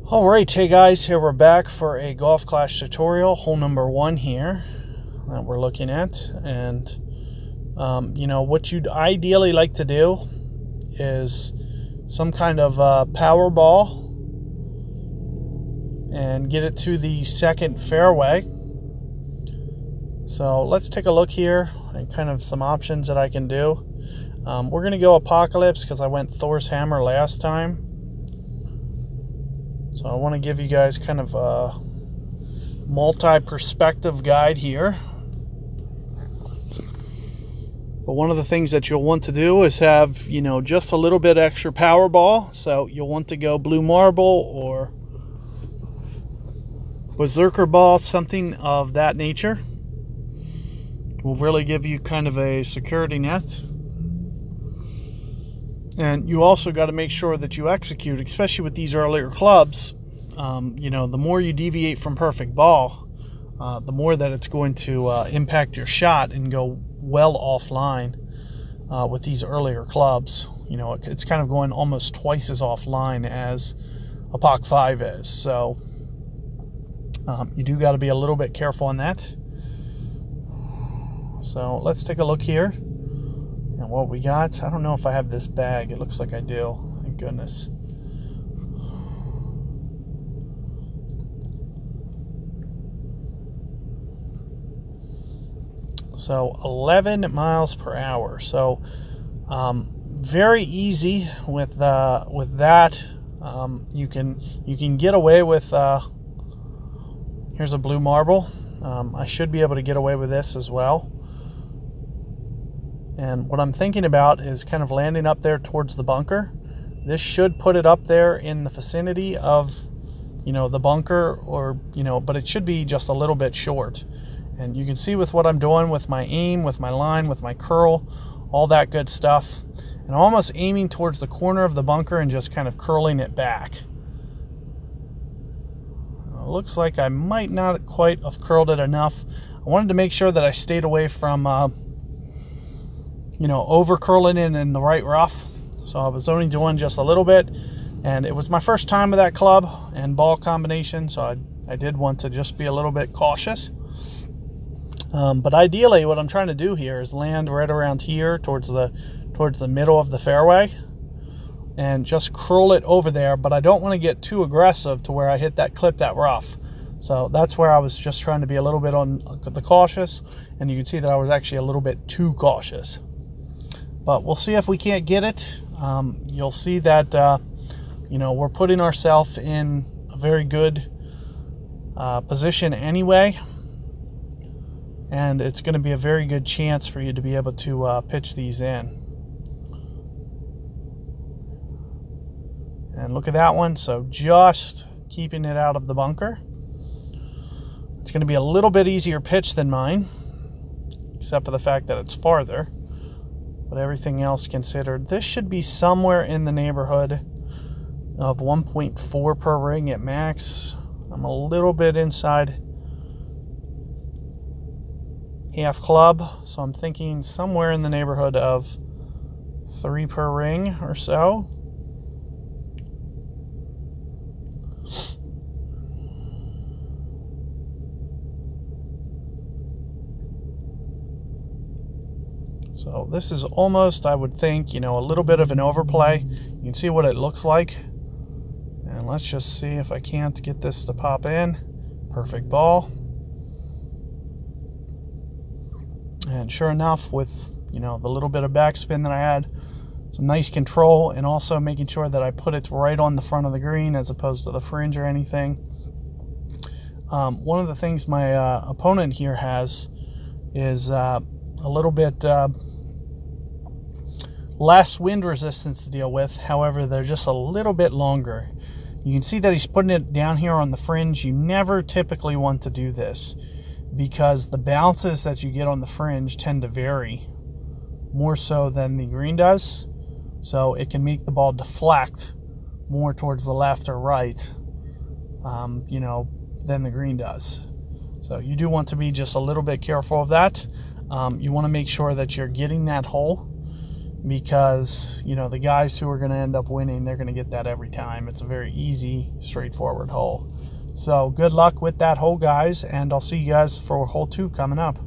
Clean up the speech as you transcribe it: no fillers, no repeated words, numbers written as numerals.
Alright, hey guys, here we're back for a Golf Clash tutorial, hole number 1 here that we're looking at. And what you'd ideally like to do is some kind of power ball and get it to the second fairway. So let's take a look here and kind of some options that I can do. We're going to go Apocalypse because I went Thor's Hammer last time. So I want to give you guys kind of a multi-perspective guide here. But one of the things that you'll want to do is have, just a little bit extra power ball. So you'll want to go Blue Marble or Berserker Ball, something of that nature. Will really give you kind of a security net. And you also got to make sure that you execute, especially with these earlier clubs. The more you deviate from perfect ball, the more that it's going to impact your shot and go well offline with these earlier clubs. It's kind of going almost twice as offline as a POC 5 is. So you do got to be a little bit careful on that. So let's take a look here. And what we got, I don't know if I have this bag. It looks like I do. Thank goodness. So 11 miles per hour. So very easy with that. You can get away with. Here's a Blue Marble. I should be able to get away with this as well. And what I'm thinking about is kind of landing up there towards the bunker. This should put it up there in the vicinity of, the bunker, or, but it should be just a little bit short. And you can see with what I'm doing with my aim, with my line, with my curl, all that good stuff. And I'm almost aiming towards the corner of the bunker and just kind of curling it back. It looks like I might not quite have curled it enough. I wanted to make sure that I stayed away from over curling it in the right rough. So I was only doing just a little bit, and it was my first time with that club and ball combination, so I did want to just be a little bit cautious. But ideally what I'm trying to do here is land right around here towards the middle of the fairway and just curl it over there, but I don't want to get too aggressive to where I clip that rough. So that's where I was just trying to be a little bit on the cautious, and you can see that I was actually a little bit too cautious. But we'll see if we can't get it. You'll see that, we're putting ourselves in a very good position anyway. And it's going to be a very good chance for you to be able to pitch these in. And look at that one. So just keeping it out of the bunker. It's going to be a little bit easier pitch than mine, except for the fact that it's farther. But everything else considered, this should be somewhere in the neighborhood of 1.4 per ring at max. I'm a little bit inside half club, so I'm thinking somewhere in the neighborhood of 3 per ring or so. So this is almost, I would think, a little bit of an overplay. You can see what it looks like. And let's just see if I can't get this to pop in. Perfect ball. And sure enough, with, the little bit of backspin that I had, some nice control, and also making sure that I put it right on the front of the green as opposed to the fringe or anything. One of the things my opponent here has is a little bit less wind resistance to deal with. However, they're just a little bit longer. You can see that he's putting it down here on the fringe. You never typically want to do this because the bounces that you get on the fringe tend to vary more so than the green does. So it can make the ball deflect more towards the left or right, than the green does. So you do want to be just a little bit careful of that. You want to make sure that you're getting that hole because, you know, the guys who are going to end up winning, they're going to get that every time. It's a very easy, straightforward hole. So good luck with that hole, guys, and I'll see you guys for hole 2 coming up.